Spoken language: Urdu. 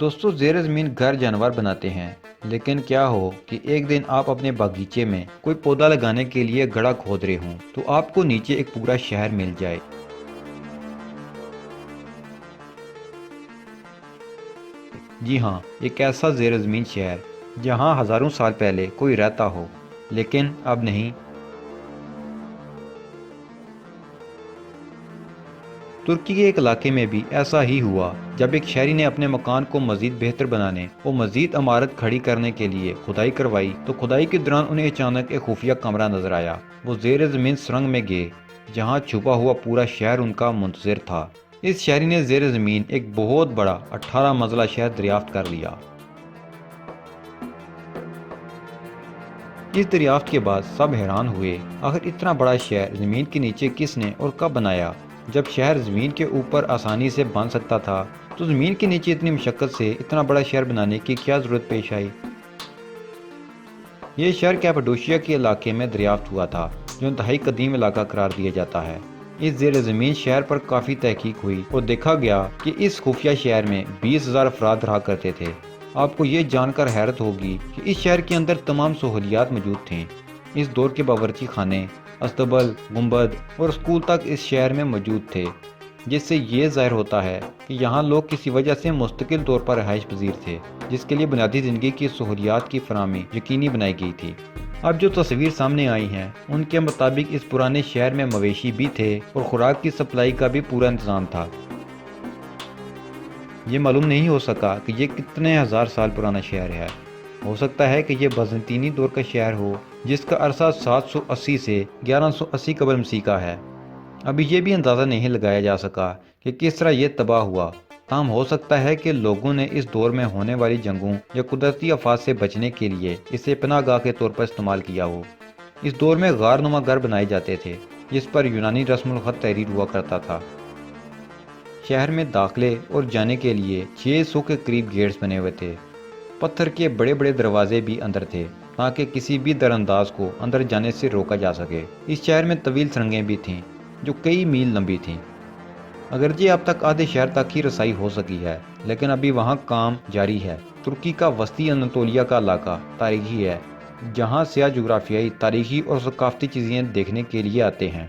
دوستو، زیر زمین گھر جانور بناتے ہیں، لیکن کیا ہو کہ ایک دن آپ اپنے باغیچے میں کوئی پودا لگانے کے لیے گڑھا کھود رہے ہوں تو آپ کو نیچے ایک پورا شہر مل جائے۔ جی ہاں، ایک ایسا زیر زمین شہر جہاں ہزاروں سال پہلے کوئی رہتا ہو، لیکن اب نہیں۔ ترکی کے ایک علاقے میں بھی ایسا ہی ہوا۔ جب ایک شہری نے اپنے مکان کو مزید بہتر بنانے اور مزید عمارت کھڑی کرنے کے لیے کھدائی کروائی تو کھدائی کے دوران انہیں اچانک ایک خفیہ کمرہ نظر آیا۔ وہ زیر زمین سرنگ میں گئے جہاں چھپا ہوا پورا شہر ان کا منتظر تھا۔ اس شہری نے زیر زمین ایک بہت بڑا 18 منزلہ شہر دریافت کر لیا۔ اس دریافت کے بعد سب حیران ہوئے، آخر اتنا بڑا شہر زمین کے نیچے کس نے اور کب بنایا؟ جب شہر زمین کے اوپر آسانی سے بن سکتا تھا تو زمین کے نیچے اتنی مشقت سے اتنا بڑا شہر بنانے کی کیا ضرورت پیش آئی؟ یہ شہر کیپاڈوشیا کے علاقے میں دریافت ہوا تھا، جو انتہائی قدیم علاقہ قرار دیا جاتا ہے۔ اس زیر زمین شہر پر کافی تحقیق ہوئی اور دیکھا گیا کہ اس خفیہ شہر میں 20,000 افراد رہا کرتے تھے۔ آپ کو یہ جان کر حیرت ہوگی کہ اس شہر کے اندر تمام سہولیات موجود تھیں۔ اس دور کے باورچی خانے، استبل، گنبد اور اسکول تک اس شہر میں موجود تھے، جس سے یہ ظاہر ہوتا ہے کہ یہاں لوگ کسی وجہ سے مستقل طور پر رہائش پذیر تھے، جس کے لیے بنیادی زندگی کی سہولیات کی فراہمی یقینی بنائی گئی تھی۔ اب جو تصویر سامنے آئی ہیں ان کے مطابق اس پرانے شہر میں مویشی بھی تھے اور خوراک کی سپلائی کا بھی پورا انتظام تھا۔ یہ معلوم نہیں ہو سکا کہ یہ کتنے ہزار سال پرانا شہر ہے۔ ہو سکتا ہے کہ یہ بازنطینی دور کا شہر ہو، جس کا عرصہ 780 سے 1180 قبل مسیح کا ہے۔ ابھی یہ بھی اندازہ نہیں لگایا جا سکا کہ کس طرح یہ تباہ ہوا، تاہم ہو سکتا ہے کہ لوگوں نے اس دور میں ہونے والی جنگوں یا قدرتی آفات سے بچنے کے لیے اسے پناہ گاہ کے طور پر استعمال کیا ہو۔ اس دور میں غار نما گھر بنائے جاتے تھے، جس پر یونانی رسم الخط تحریر ہوا کرتا تھا۔ شہر میں داخلے اور جانے کے لیے 600 کے قریب گیٹس بنے ہوئے تھے۔ پتھر کے بڑے بڑے دروازے بھی اندر تھے تاکہ کسی بھی درانداز کو اندر جانے سے روکا جا سکے۔ اس شہر میں طویل سرنگیں بھی تھیں جو کئی میل لمبی تھیں۔ اگرچہ اب تک آدھے شہر تک ہی رسائی ہو سکی ہے، لیکن ابھی وہاں کام جاری ہے۔ ترکی کا وسطی اناطولیہ کا علاقہ تاریخی ہے، جہاں سیاح جغرافیائی، تاریخی اور ثقافتی چیزیں دیکھنے کے لیے آتے ہیں۔